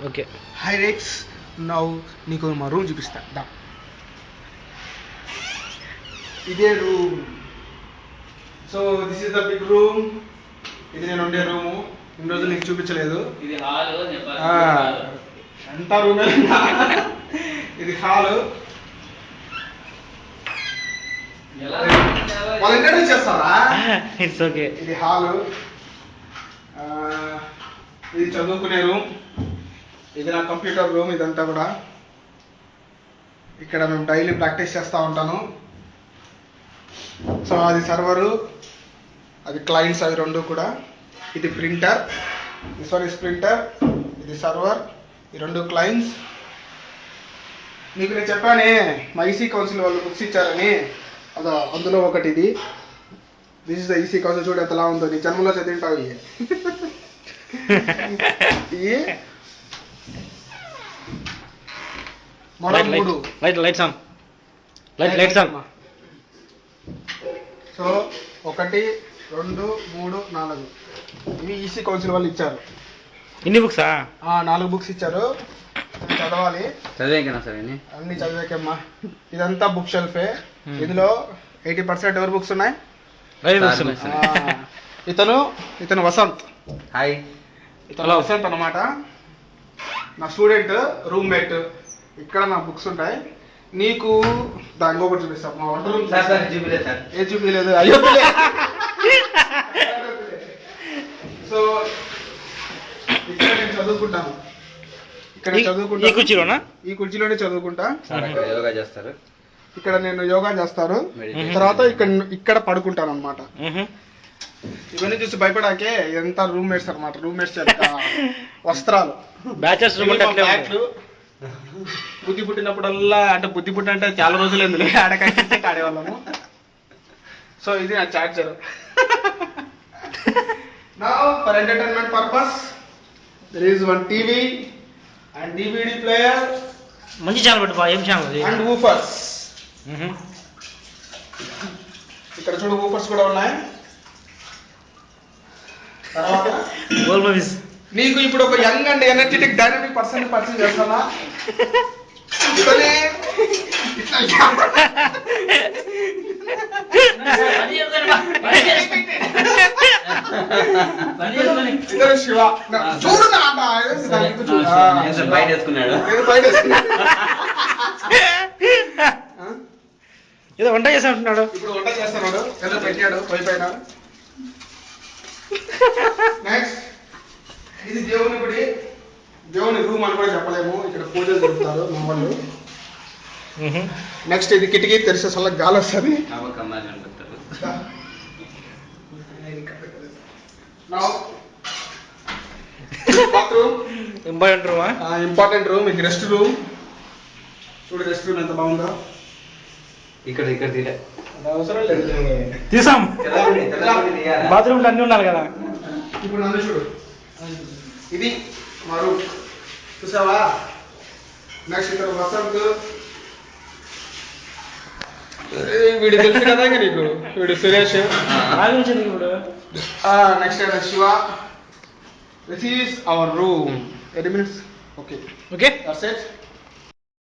Okay. High rex, now నీకు మా room చూపిస్తా. దా, ఇదే room. So this is the big room. ఇది నేను ఉండే రూము. ఇన్ని రోజులు నీకు చూపించలేదు. ఇది హాల్ అని చెప్పాలి. అంతా రూమే. ఇది హాలు. వాళ్ళు ఇంట్రడ్యూస్ చేస్తారా? It's okay. ఇది హాలు. ఇది చదువుకునే రూమ్. ఇది నా కంప్యూటర్ రూమ్. ఇదంతా కూడా ఇక్కడ మేము డైలీ ప్రాక్టీస్ చేస్తూ ఉంటాను. సో అది సర్వరు, అది క్లయింట్స్, అవి రెండు కూడా. ఇది printer, this one is printer, ఇది సర్వర్, ఈ రెండు క్లయింట్స్. మీకు నేను చెప్పానే మా ఈసీ కౌన్సిల్ వాళ్ళు బుక్స్ ఇచ్చారని, అదో అందులో ఒకటి ఇది. This is the EC council. చూడు ఎంతలా ఉందో, నీ జన్మలో చదివింటావు ఇవి. Model 3. Lights on. Lights on. So 1, 2, 3, 4 ఇవి ఈసీ కౌన్సిల్ వాళ్ళు ఇచ్చారు. ఇన్ని బుక్సా? 4 బుక్స్ ఇచ్చారు. చదవాలి. చదివేకేనా సార్? అన్ని చదివేకమ్మా. ఇదంతా బుక్ షెల్ఫే. ఇందులో 80% ఎవరి బుక్స్ ఉన్నాయి? ఇతను వసంత్. హాయ్. ఇతను వసంత్ అన్నమాట, నా స్టూడెంట్, రూమ్మేట్. ఇక్కడ నా బుక్స్ ఉంటాయి. నీకు ఇంకొకటి చూపిస్తాం. మా వంట రూమ్ చూపిలేదు సార్. ఏ చూపించలేదు? అయ్యో. సో ఇక్కడ నేను చదువుకుంటాను. ఈ కుర్చీలోనా? ఈ కుర్చీలోనే చదువుకుంటా. యోగా చేస్తారు. ఇక్కడ నేను యోగా చేస్తాను. తర్వాత ఇక్కడ పడుకుంటాను అనమాట. ఇవన్నీ చూసి భయపడాకే ఇదంతా రూమ్మేట్స్ అనమాట. రూమ్మేట్స్ వస్త్రాలు, బ్యాచెస్ బ్యాట్లు. బుద్ధి పుట్టినప్పుడల్లా, అంటే బుద్ధి పుట్టినంటే చాలా రోజులు ఎందుకు ఆడకాయ ఆడేవాళ్ళము. సో ఇది నా charger. Now for entertainment purpose there is one TV and DVD player. మంచి ఛానల్ పెట్టు బా. ఏం ఛానల్ అది? And woofers. ఇక్కడ చూడు woofers కూడా ఉన్నాయి. తర్వాత గోల్ మూవీస్. నీకు ఇప్పుడు ఒక young and energetic dynamic person పరిచయం చేస్తానా? ఇతనే ఇతను శివ. చూడు బయట వేసుకున్నాడు. ఏదో వంట చేసి అంటున్నాడు. ఇప్పుడు వంట చేస్తున్నాడు. ఏదో పెట్టాడు పైపైన. నెక్స్ట్ ఇది దేవుని గుడి. దేవుని రూమ్ అని కూడా చెప్పలేము, ఇక్కడ పూజలు జరుపుతారు మా వాళ్ళు. నెక్స్ట్ ఇది కిటికీ, తెరిసే సల్ల గాలి వస్తుంది. Important room. ఇది రెస్ట్ రూమ్. చూడు రెస్ట్ రూమ్ ఎంత బాగుందో. ఇక్కడ అవసరం లేదు, తీసాం. బాత్రూమ్ అన్ని ఉన్నారు కదా. ఇప్పుడు నన్ను చూడు, ఇది మా రూమ్. చూసావా? నెక్స్ట్ ఇక్కడ వసంత్. వీడు తెలుసు కదా నీకు, వీడు సురేష్. ఇప్పుడు next Shiva. This is our room. 8 minutes. Okay. Okay. That's it.